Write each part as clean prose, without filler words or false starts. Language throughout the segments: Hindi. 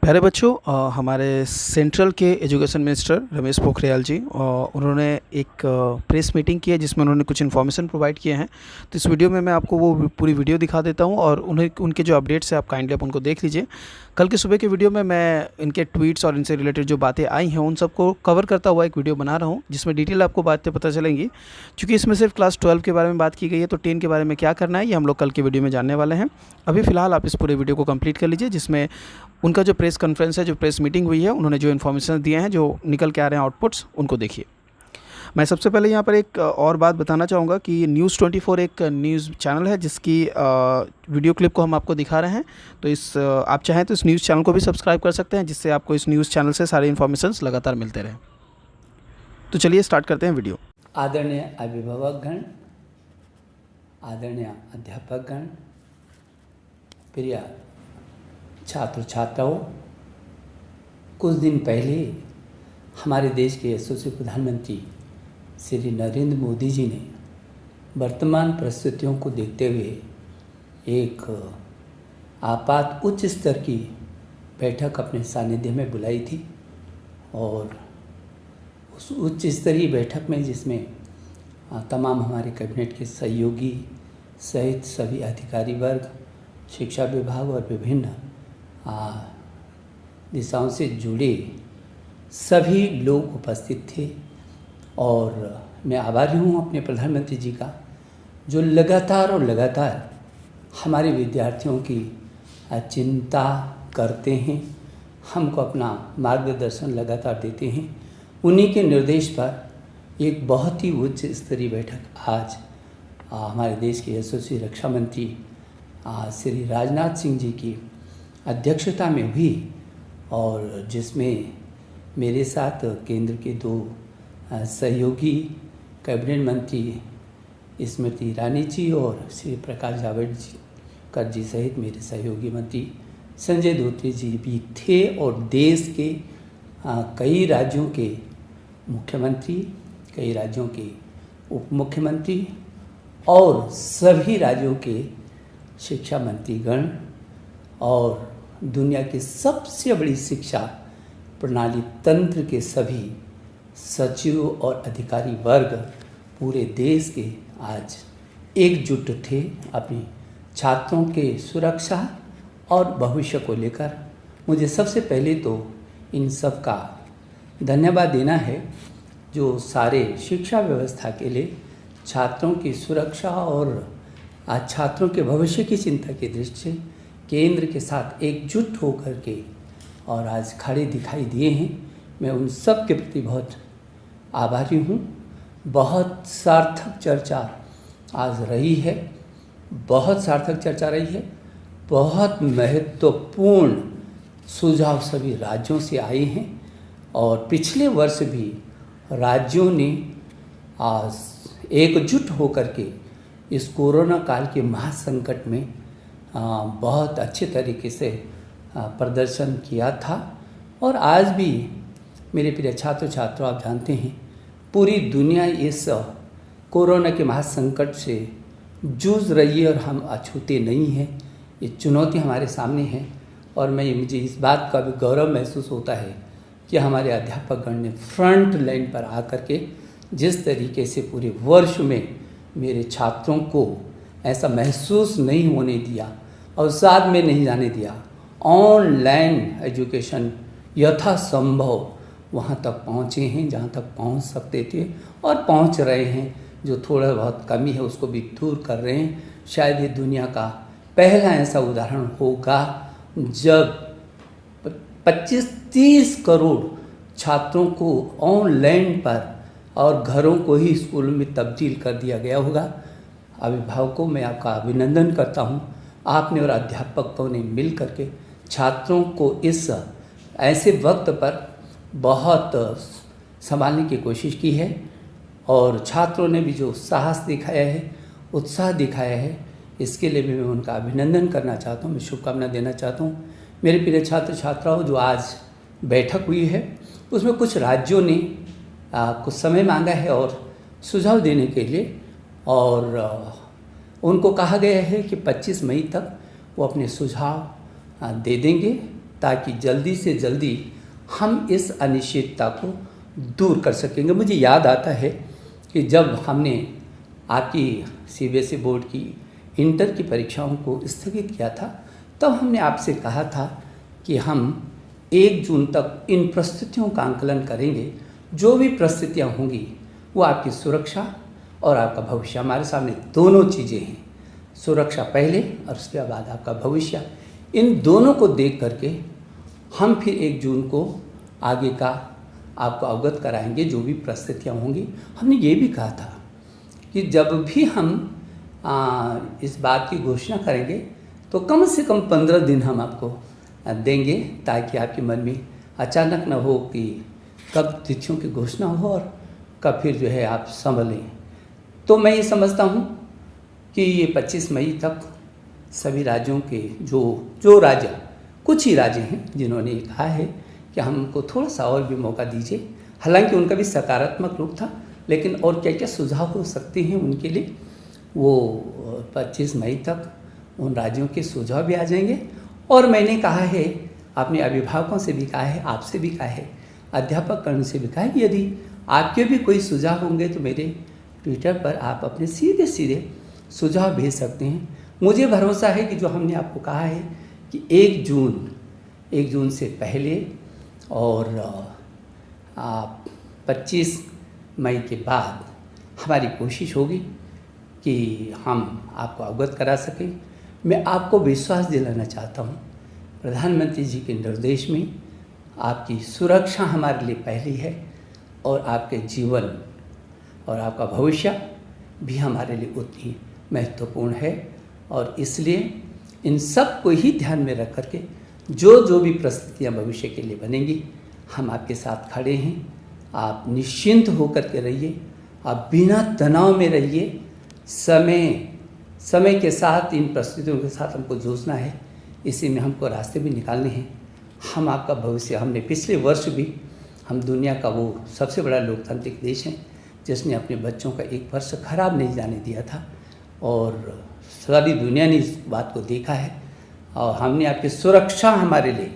प्यारे बच्चों, हमारे सेंट्रल के एजुकेशन मिनिस्टर रमेश पोखरियाल जी उन्होंने एक प्रेस मीटिंग की है जिसमें उन्होंने कुछ इन्फॉर्मेशन प्रोवाइड किए हैं। तो इस वीडियो में मैं आपको वो पूरी वीडियो दिखा देता हूं और उन्हें उनके जो अपडेट्स हैं आप काइंडली आप उनको देख लीजिए। कल के सुबह के वीडियो में मैं इनके ट्वीट्स और इनसे रिलेटेड जो बातें आई हैं उन सबको कवर करता हुआ एक वीडियो बना रहा हूँ जिसमें डिटेल आपको बातें पता चलेंगी। क्योंकि इसमें सिर्फ क्लास 12 के बारे में बात की गई है, तो 10 के बारे में क्या करना है ये हम लोग कल के वीडियो में जानने वाले हैं। अभी फ़िलहाल आप इस पूरे वीडियो को कंप्लीट कर लीजिए जिसमें उनका जो प्रेस कॉन्फ्रेंस है, जो प्रेस मीटिंग हुई है, उन्होंने जो इन्फॉर्मेशन दिए हैं, जो निकल के आ रहे हैं आउटपुट्स, उनको देखिए। मैं सबसे पहले यहाँ पर एक और बात बताना चाहूँगा कि न्यूज़ 24 एक न्यूज़ चैनल है जिसकी वीडियो क्लिप को हम आपको दिखा रहे हैं। तो आप चाहें तो इस न्यूज़ चैनल को भी सब्सक्राइब कर सकते हैं जिससे आपको इस न्यूज़ चैनल से सारे इन्फॉर्मेशंस लगातार मिलते रहें। तो चलिए स्टार्ट करते हैं वीडियो। आदरणीय अभिभावकगण, आदरणीय अध्यापकगण, प्रिय छात्र छात्राओं, कुछ दिन पहले हमारे देश के यशस्वी प्रधानमंत्री श्री नरेंद्र मोदी जी ने वर्तमान परिस्थितियों को देखते हुए एक आपात उच्च स्तर की बैठक अपने सानिध्य में बुलाई थी। और उस उच्च स्तरीय बैठक में जिसमें तमाम हमारे कैबिनेट के सहयोगी सहित सभी अधिकारी वर्ग, शिक्षा विभाग और विभिन्न दिशाओं से जुड़े सभी लोग उपस्थित थे। और मैं आभारी हूँ अपने प्रधानमंत्री जी का, जो लगातार हमारे विद्यार्थियों की चिंता करते हैं, हमको अपना मार्गदर्शन लगातार देते हैं। उन्हीं के निर्देश पर एक बहुत ही उच्च स्तरीय बैठक आज हमारे देश के यशस्वी रक्षा मंत्री श्री राजनाथ सिंह जी की अध्यक्षता में हुई, और जिसमें मेरे साथ केंद्र के दो सहयोगी कैबिनेट मंत्री स्मृति ईरानी जी और श्री प्रकाश जावड़ेकर जी सहित मेरे सहयोगी मंत्री संजय धोत्रे जी भी थे। और देश के कई राज्यों के मुख्यमंत्री, कई राज्यों के उप मुख्यमंत्री और सभी राज्यों के शिक्षा मंत्रीगण और दुनिया की सबसे बड़ी शिक्षा प्रणाली तंत्र के सभी सचिव और अधिकारी वर्ग पूरे देश के आज एकजुट थे अपनी छात्रों के सुरक्षा और भविष्य को लेकर। मुझे सबसे पहले तो इन सब का धन्यवाद देना है जो सारे शिक्षा व्यवस्था के लिए छात्रों की सुरक्षा और आज छात्रों के भविष्य की चिंता की दृष्टि से केंद्र के साथ एकजुट होकर के और आज खड़े दिखाई दिए हैं। मैं उन सब के प्रति बहुत आभारी हूँ। बहुत सार्थक चर्चा आज रही है, बहुत सार्थक चर्चा रही है। बहुत महत्वपूर्ण सुझाव सभी राज्यों से आए हैं और पिछले वर्ष भी राज्यों ने एकजुट होकर के इस कोरोना काल के महासंकट में बहुत अच्छे तरीके से प्रदर्शन किया था। और आज भी मेरे प्रिय छात्र छात्रों, आप जानते हैं पूरी दुनिया इस कोरोना के महासंकट से जूझ रही है और हम अछूते नहीं हैं। ये चुनौती हमारे सामने है और मुझे इस बात का भी गौरव महसूस होता है कि हमारे अध्यापकगण ने फ्रंट लाइन पर आकर के जिस तरीके से पूरे वर्ष में मेरे छात्रों को ऐसा महसूस नहीं होने दिया और साथ में नहीं जाने दिया, ऑनलाइन एजुकेशन यथासंभव वहाँ तक पहुँचे हैं जहाँ तक पहुँच सकते थे और पहुँच रहे हैं। जो थोड़ा बहुत कमी है उसको भी दूर कर रहे हैं। शायद ये दुनिया का पहला ऐसा उदाहरण होगा जब 25-30 करोड़ छात्रों को ऑनलाइन पर और घरों को ही स्कूल में तब्दील कर दिया गया होगा। अभिभावकों, मैं आपका अभिनंदन करता हूँ। आपने और अध्यापकों ने मिल करके छात्रों को इस ऐसे वक्त पर बहुत संभालने की कोशिश की है और छात्रों ने भी जो साहस दिखाया है, उत्साह दिखाया है, इसके लिए भी मैं उनका अभिनंदन करना चाहता हूँ, मैं शुभकामना देना चाहता हूँ। मेरे प्रिय छात्र छात्राओं, जो आज बैठक हुई है उसमें कुछ राज्यों ने कुछ समय मांगा है और सुझाव देने के लिए, और उनको कहा गया है कि 25 मई तक वो अपने सुझाव दे देंगे ताकि जल्दी से जल्दी हम इस अनिश्चितता को दूर कर सकेंगे। मुझे याद आता है कि जब हमने आपकी सीबीएसई बोर्ड की इंटर की परीक्षाओं को स्थगित किया था, तब हमने आपसे कहा था कि हम 1 जून तक इन परिस्थितियों का आंकलन करेंगे। जो भी परिस्थितियाँ होंगी वो आपकी सुरक्षा और आपका भविष्य, हमारे सामने दोनों चीज़ें हैं, सुरक्षा पहले और उसके बाद आपका भविष्य। इन दोनों को देख करके हम फिर 1 जून को आगे का आपको अवगत कराएंगे जो भी परिस्थितियाँ होंगी। हमने ये भी कहा था कि जब भी हम इस बात की घोषणा करेंगे तो कम से कम 15 दिन हम आपको देंगे, ताकि आपके मन में अचानक न हो कि कब तिथियों की घोषणा हो और कब फिर जो है आप संभलें। तो मैं ये समझता हूँ कि ये 25 मई तक सभी राज्यों के जो राज्य, कुछ ही राज्य हैं जिन्होंने कहा है कि हमको थोड़ा सा और भी मौका दीजिए। हालांकि उनका भी सकारात्मक रूप था, लेकिन और क्या क्या सुझाव हो सकते हैं उनके लिए, वो 25 मई तक उन राज्यों के सुझाव भी आ जाएंगे। और मैंने कहा है, अपने अभिभावकों से भी कहा है, आपसे भी कहा है, अध्यापक कर्ण से भी कहा है कि यदि आपके भी कोई सुझाव होंगे तो मेरे ट्विटर पर आप अपने सीधे सीधे सुझाव भेज सकते हैं। मुझे भरोसा है कि जो हमने आपको कहा है कि 1 जून से पहले और 25 मई के बाद हमारी कोशिश होगी कि हम आपको अवगत करा सकें। मैं आपको विश्वास दिलाना चाहता हूँ, प्रधानमंत्री जी के निर्देश में आपकी सुरक्षा हमारे लिए पहली है और आपके जीवन और आपका भविष्य भी हमारे लिए उतनी महत्वपूर्ण है। और इसलिए इन सब को ही ध्यान में रख करके जो भी परिस्थितियाँ भविष्य के लिए बनेंगी, हम आपके साथ खड़े हैं। आप निश्चिंत होकर के रहिए, आप बिना तनाव में रहिए। समय के साथ इन परिस्थितियों के साथ हमको जूझना है, इसी में हमको रास्ते भी निकालने हैं। हम आपका भविष्य, हमने पिछले वर्ष भी, हम दुनिया का वो सबसे बड़ा लोकतांत्रिक देश है जिसने अपने बच्चों का 1 वर्ष खराब नहीं जाने दिया था, और सारी दुनिया ने इस बात को देखा है। और हमने आपकी सुरक्षा, हमारे लिए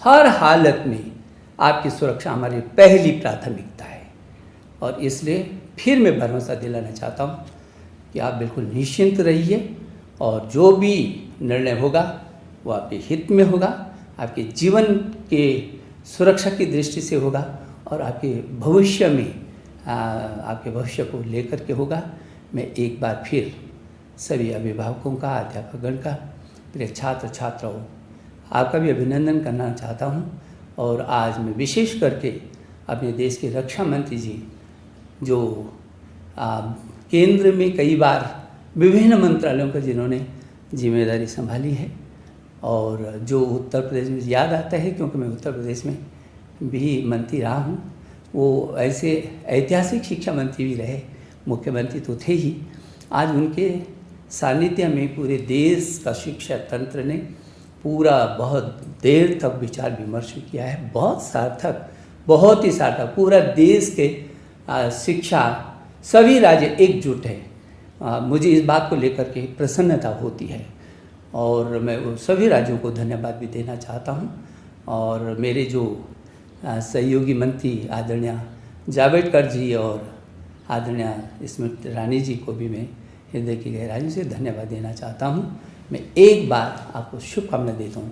हर हालत में आपकी सुरक्षा हमारी पहली प्राथमिकता है। और इसलिए फिर मैं भरोसा दिलाना चाहता हूँ कि आप बिल्कुल निश्चिंत रहिए, और जो भी निर्णय होगा वो आपके हित में होगा, आपके जीवन के सुरक्षा की दृष्टि से होगा, और आपके भविष्य में आपके भविष्य को लेकर के होगा। मैं एक बार फिर सभी अभिभावकों का, अध्यापकगण का, प्रिय छात्र छात्राओं, आपका भी अभिनंदन करना चाहता हूँ। और आज मैं विशेष करके अपने देश के रक्षा मंत्री जी, जो केंद्र में कई बार विभिन्न मंत्रालयों का जिन्होंने जिम्मेदारी संभाली है, और जो उत्तर प्रदेश में याद आता है क्योंकि मैं उत्तर प्रदेश में भी मंत्री रहा हूँ, वो ऐसे ऐतिहासिक शिक्षा मंत्री भी रहे, मुख्यमंत्री तो थे ही। आज उनके सानिध्य में पूरे देश का शिक्षा तंत्र ने पूरा बहुत देर तक विचार विमर्श किया है, बहुत सार्थक, बहुत ही सार्थक। पूरा देश के शिक्षा, सभी राज्य एकजुट है। मुझे इस बात को लेकर के प्रसन्नता होती है, और मैं वो सभी राज्यों को धन्यवाद भी देना चाहता हूँ। और मेरे जो सहयोगी मंत्री आदरणीय जावड़ेकर जी और आदरणीय स्मृति ईरानी जी को भी मैं हृदय की गहराइयों से धन्यवाद देना चाहता हूँ। मैं एक बार आपको शुभकामना देता हूँ।